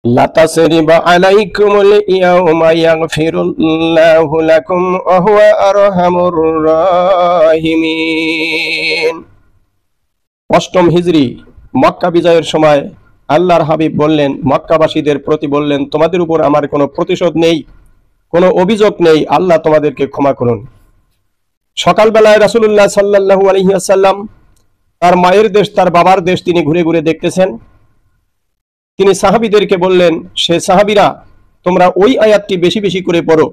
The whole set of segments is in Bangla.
লা তাসরিবা আলাইকুমুল ইয়াওমা ইয়াগফিরুল্লাহু লাকুম ওয়া হুয়া আরহামুর রাহিমিন। অষ্টম হিজরি মক্কা বিজয়ের সময় আল্লাহর হাবিব বললেন, মক্কাবাসীদের প্রতি বললেন, তোমাদের উপর আমার কোনো প্রতিশোধ নেই, কোনো অভিযোগ নেই, আল্লাহ তোমাদেরকে ক্ষমা করুন। সকালবেলায় রাসূলুল্লাহ সাল্লাল্লাহু আলাইহি ওয়াসাল্লাম তার মায়ের দেশ, তার বাবার দেশ তিনি ঘুরে ঘুরে দেখতেছেন। তিনি সাহাবীদেরকে বললেন, সে সাহাবীরা, তোমরা ওই আয়াতটি বেশি বেশি করে পড়ো,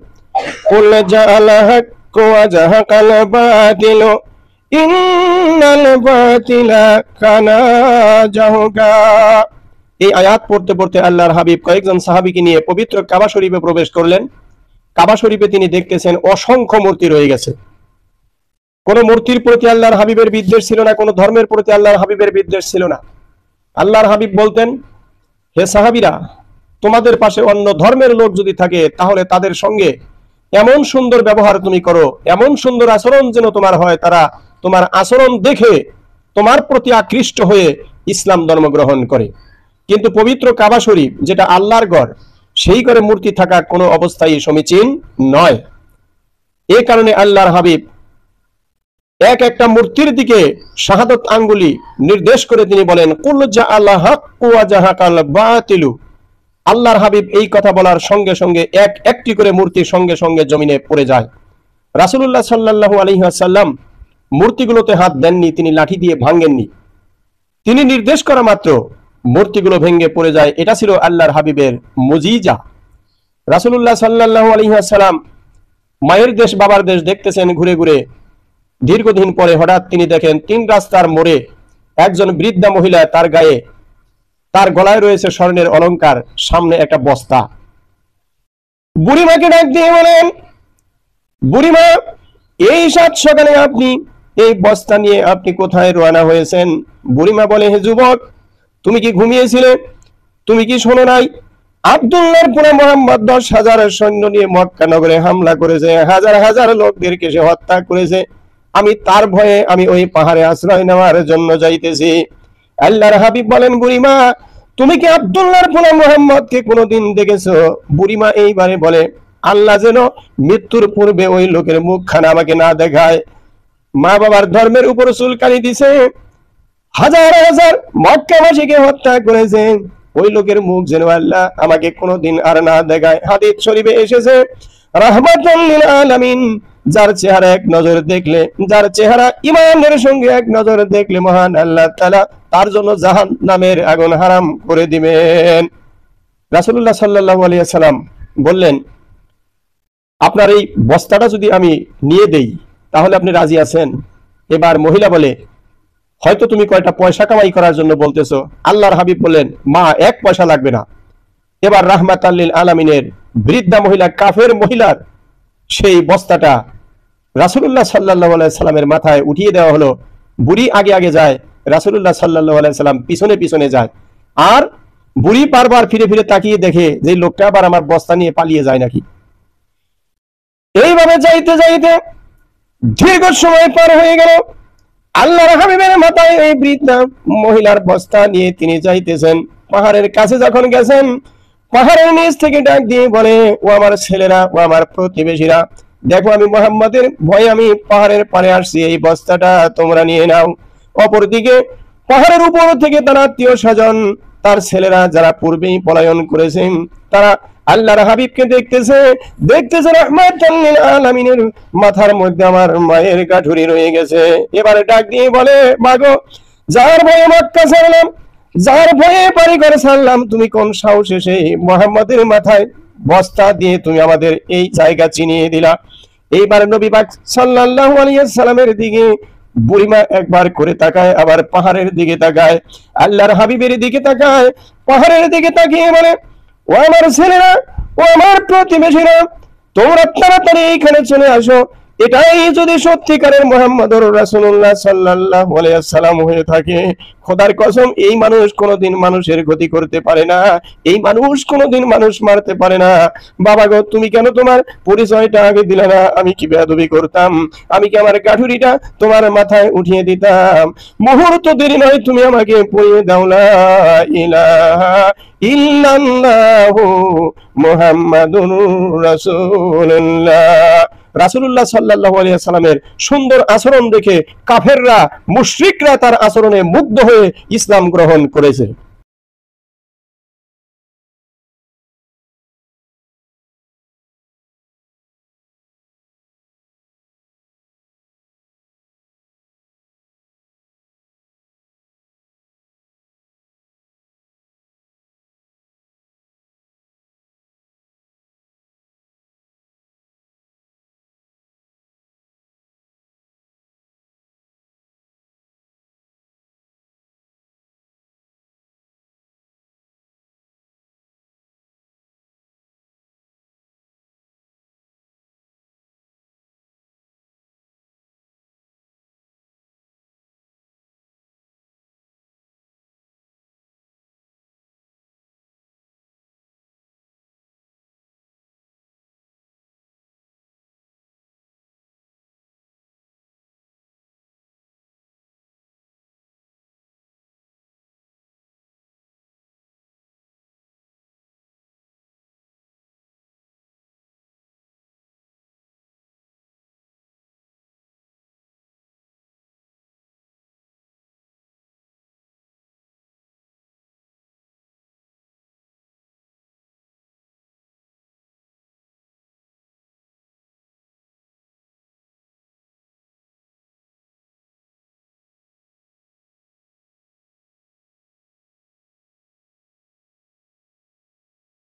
কুল জাআল হাক্কু ওয়া জাহাকাল বাতিল ইন্নাল বাতিলা কানা জাহুকা। এই আয়াত পড়তে পড়তে আল্লাহর হাবিব কয়েকজন সাহাবীকে নিয়ে পবিত্র কাবা শরীফে প্রবেশ করলেন। কাবা শরীফে তিনি দেখতেছেন অসংখ্য মূর্তি রয়ে গেছে। কোন মূর্তির প্রতি আল্লাহর হাবিবের বিদ্বেষ ছিল না, কোন ধর্মের প্রতি আল্লাহর হাবিবের বিদ্বেষ ছিল না। আল্লাহর হাবিব বলতেন, হে সাহাবীরা, তোমাদের পাশে অন্য ধর্মের লোক যদি থাকে তাহলে তাদের সঙ্গে এমন সুন্দর ব্যবহার তুমি করো, এমন সুন্দর আচরণ যেন তোমার হয়, তারা তোমার আচরণ দেখে তোমার প্রতি আকৃষ্ট হয়ে ইসলাম ধর্ম গ্রহণ করে। কিন্তু পবিত্র কাবা শরীফ, যেটা আল্লাহর ঘর, সেই ঘরে মূর্তি থাকা কোনো অবস্থায় সমীচীন নয়। এই কারণে আল্লাহর হাবিব এক একটা মূর্তির দিকে শাহাদত আঙ্গুলি নির্দেশ করে তিনি বলেন, কুল জাআল হাক্কু ওয়া জাহাকাল বাতিলু। আল্লাহর হাবিব এই কথা বলার সঙ্গে সঙ্গে এক একটি করে মূর্তি সঙ্গে সঙ্গে জমিনে পড়ে যায়। রাসূলুল্লাহ সাল্লাল্লাহু আলাইহি ওয়াসাল্লাম মূর্তিগুলোতে হাত দেননি, তিনি লাঠি দিয়ে ভাঙেননি। তিনি নির্দেশ করা মাত্র মূর্তিগুলো ভেঙে পড়ে যায়। এটা ছিল আল্লাহর হাবিবের মুজিজা। রাসূলুল্লাহ সাল্লাল্লাহু আলাইহি ওয়াসাল্লাম মায়ের দেশ, বাবার দেশ দেখতেছেন ঘুরে ঘুরে। দীর্ঘদিন পরে হঠাৎ তিনি দেখেন 3 রাস্তার মোড়ে একজন বৃদ্ধা মহিলা, তার গলায় রয়েছে স্বর্ণের অলংকার, সামনে একটা বস্তা। বুড়িমাকে ডাক দিয়ে বলেন, বুড়িমা, এই সাত সকালে আপনি এই বস্তা নিয়ে আপনি কোথায় রওনা হয়েছেন? বুড়িমা বলে, হে যুবক, তুমি কি ঘুমিয়েছিলে? তুমি কি শোনো নাই? আব্দুল্লাহর পুরা মুহাম্মদ 10,000 সৈন্য নিয়ে মক্কা নগরে হামলা করেছে, হাজার হাজার লোকদেরকে সে হত্যা করেছে। আমি তার ভয়ে আমি ওই পাহাড়ে আশ্রয় নেওয়ার জন্য যাইতেছি। আল্লাহর হাবিব বলেন, বুড়িমা, তুমি কি আব্দুল্লাহর পুরা মুহাম্মদকে কোনোদিন দেখেছো? বুড়িমা এইবারে বলে, আল্লাহ যেন মৃত্যুর পূর্বে ওই লোকের মুখখানা আমাকে না দেখায়। মা বাবার ধর্মের উপর চুলকানি দিছে, হাজার হাজার মক্কাবাসীকে হত্যা করেছে, ওই লোকের মুখ যেন আল্লাহ আমাকে কোনোদিন আর না দেখায়। হাদিস শরীফে এসেছে, রাহমাতুল লিল আলামিন, যার চেহারা এক নজর দেখলে, যার চেহারা ঈমানের সঙ্গে এক নজর দেখলে মহান আল্লাহ তাআলা তার জন্য জাহান্নামের আগুন হারাম করে দিবেন। রাসূলুল্লাহ সাল্লাল্লাহু আলাইহি ওয়াসাল্লাম বললেন, আপনার এই বস্তাটা যদি আমি নিয়ে দেই তাহলে আপনি রাজি আছেন? এবার মহিলা বলে, হয়তো তুমি কয়টা পয়সা কামাই করার জন্য বলতেছো। আল্লাহর হাবিব বললেন, মা, 1 পয়সা লাগবে না। এবার রাহমাতাল লিল আলামিনের বৃদ্ধা মহিলা, কাফের মহিলার সেই বস্তাটা রাসূলুল্লাহ সাল্লাল্লাহু আলাইহি সাল্লামের মাথায় উঠিয়ে দেওয়া হলো। বুড়ি আগে আগে যায়, রাসূলুল্লাহ সাল্লাল্লাহু আলাইহি সাল্লাম পিছনে পিছনে যায়। আর বুড়ি বারবার ফিরে ফিরে তাকিয়ে দেখে যে লোকটা আবার আমার বস্তা নিয়ে পালিয়ে যায় নাকি। এইভাবে যাইতে যাইতে দীর্ঘ সময় পার হয়ে গেল। আল্লাহর হাবিবের মাথায় এই বৃদ্ধা মহিলার বস্তা নিয়ে তিনি যাইতেছেন। পাহাড়ের কাছে যখন গেছেন, পাহাড়ের নিচ থেকে ডাক দিয়ে বলে, ও আমার ছেলেরা, ও আমার প্রতিবেশীরা, দেখো আমি মুহাম্মাদের ভয়ে আমি পাহাড়ের পারে আসছি, এই বস্তাটা তোমরা নিয়ে নাও। অপরদিকে পাহাড়ের উপর থেকে তার আত্মীয় স্বজন, তার ছেলেরা যারা পূর্বেই পলায়ন করেছেন, তারা আল্লাহর হাবিবকে দেখতেছে রাহমাতুল লিল আলামিনের মাথার মধ্যে আমার মায়ের গাঠুরি রয়ে গেছে। এবারে ডাক দিয়ে বলে, মাগো, যার ভয়ে মক্কা ছাড়লাম, যার ভয়ে বাড়ি ঘর ছাড়লাম, তুমি কোন সাহসে সেই মুহাম্মাদের মাথায় বস্তা দিয়ে তুমি আমাদের এই জায়গা চিনিয়ে দিলা? এইবার নবী পাক সাল্লাল্লাহু আলাইহি সাল্লামের দিকে বুড়িমা একবার করে তাকায়, আবার পাহাড়ের দিকে তাকায়, আল্লাহর হাবিবের দিকে তাকায়, পাহাড়ের দিকে তাকিয়ে বলে, ও আমার ছেলেরা, ও আমার প্রতিবেশীরা, তোমরা তাড়াতাড়ি এইখানে চলে আসো। এটাই যদি সত্যিকারের মুহাম্মদুর রাসূলুল্লাহ সাল্লাল্লাহু আলাইহি ওয়াসাল্লাম হয়ে থাকে, খোদার কসম এই মানুষ কোনোদিন মানুষের ক্ষতি করতে পারে না, এই মানুষ কোনোদিন মানুষ মারতে পারে না। বাবা গো, তুমি কেন তোমার পরিচয়টা আগে দিলে না? আমি কি বেয়াদবি করতাম? আমি কি আমার কাঠুরিটা তোমার মাথায় উঠিয়ে দিতাম? মুহূর্ত দেরি নয়, তুমি আমাকে পড়িয়ে দাও লা ইলাহা ইল্লাল্লাহু মুহাম্মাদুর রাসূলুল্লাহ। রাসূলুল্লাহ সাল্লাল্লাহু আলাইহি ওয়াসাল্লামের সুন্দর আচরণ দেখে কাফেররা, মুশরিকরা তার আচরণে মুগ্ধ হয়ে ইসলাম গ্রহণ করেছে।